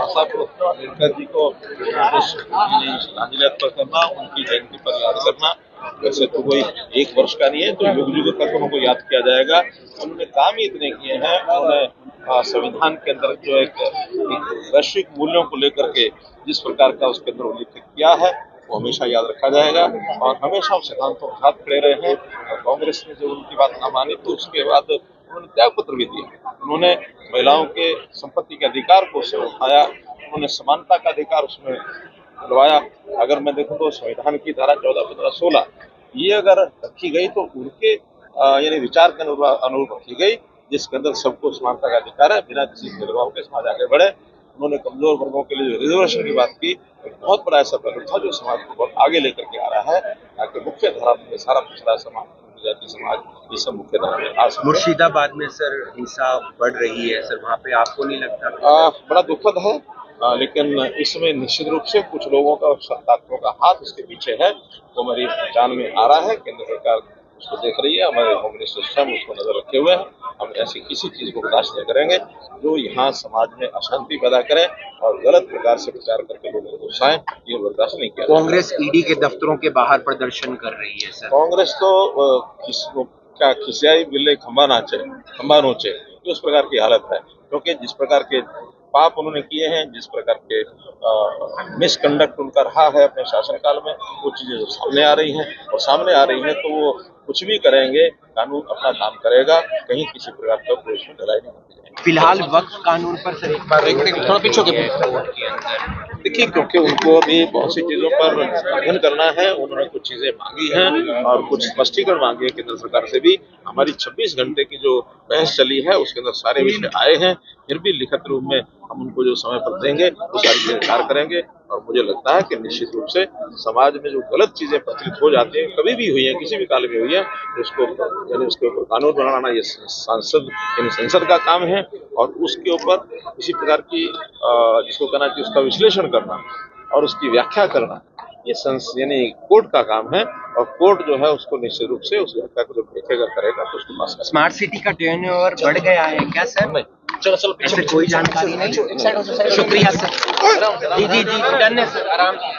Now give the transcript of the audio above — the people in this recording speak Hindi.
साहब अम्बेडकर जी को श्रद्धांजलि अर्पण करना, उनकी जयंती पर याद करना, वैसे तो कोई एक वर्ष का नहीं है, तो युग युग तक उनको याद किया जाएगा। उन्होंने काम ही इतने किए हैं। उन्होंने संविधान के अंदर जो एक वैश्विक मूल्यों को लेकर के जिस प्रकार का उसके अंदर उल्लेख किया है, वो हमेशा याद रखा जाएगा और हमेशा उन सिद्धांतों के साथ खड़े रहे हैं। और कांग्रेस ने जो उनकी बात न मानी तो उसके बाद उन्होंने त्याग पत्र भी दिया। उन्होंने महिलाओं के संपत्ति के अधिकार को उससे उठाया, उन्होंने समानता का अधिकार उसमें दिलवाया। अगर मैं देखूं तो संविधान की धारा 14, 15, 16 ये अगर रखी गई तो उनके यानी विचार के अनुरूप रखी गई, जिसके अंदर सबको समानता का अधिकार है, बिना किसी भेदभाव के समाज आगे बढ़े। उन्होंने कमजोर वर्गों के लिए रिजर्वेशन की बात की, एक बहुत बड़ा ऐसा पहलू था जो समाज को बहुत आगे लेकर के आ रहा है, ताकि मुख्य धारा में सारा पिछड़ा समाज, जाति समाज, ये सब मुख्य धारा में आ सकते। मुर्शिदाबाद में सर हिंसा बढ़ रही है सर, वहाँ पे आपको नहीं लगता? बड़ा दुखद है, लेकिन इसमें निश्चित रूप से कुछ लोगों का, ताकतों का हाथ इसके पीछे है। वो हमारी पहचान में आ रहा है, केंद्र सरकार उसको देख रही है, हमारे होम मिनिस्टर स्वयं उसको नजर रखे हुए हैं। हम ऐसी किसी चीज को बर्दाश्त नहीं करेंगे जो यहाँ समाज में अशांति पैदा करे और गलत प्रकार से प्रचार करके लोगों को उकसाएं, ये बर्दाश्त नहीं किया। कांग्रेस ईडी के दफ्तरों के बाहर प्रदर्शन कर रही है सर। कांग्रेस तो क्या खिसियाई बिल्ले खंबा नोचे, उस प्रकार की हालत है, क्योंकि जिस प्रकार के पाप उन्होंने किए हैं, जिस प्रकार के मिसकंडक्ट उनका रहा है अपने शासनकाल में, वो चीजें जो सामने आ रही हैं और सामने आ रही हैं तो वो कुछ भी करेंगे, कानून अपना काम करेगा, कहीं किसी प्रकार का कोई उसमें ढिलाई नहीं होती जाएगी। फिलहाल वक्फ कानून पर सर एक बार थोड़ा पीछे देखिए, क्योंकि उनको अभी बहुत सी चीजों पर अध्ययन करना है। उन्होंने कुछ चीजें मांगी हैं और कुछ स्पष्टीकरण मांगे हैं केंद्र सरकार से भी। हमारी 26 घंटे की जो बहस चली है उसके अंदर सारे विषय आए हैं, फिर भी लिखित रूप में हम उनको जो समय पर देंगे वो सारी चीजें विचार करेंगे। और मुझे लगता है कि निश्चित रूप से समाज में जो गलत चीजें प्रचलित हो जाती हैं, कभी भी हुई है, किसी भी काल में हुई है, उसको यानी उसके ऊपर कानून बनाना ये संसद का काम है और उसके ऊपर किसी प्रकार की जिसको कहना चाहिए उसका विश्लेषण करना और उसकी व्याख्या करना, ये यानी कोर्ट का काम है। और कोर्ट जो है उसको निश्चित रूप से उस व्याख्या को जब देखेगा करेगा तो उसको पास करेगा। स्मार्ट सिटी का टर्नओवर बढ़ गया है क्या सर? नहीं, चलो ऐसे कोई जानकारी नहीं। शुक्रिया सर। जी डन है सर, आराम से।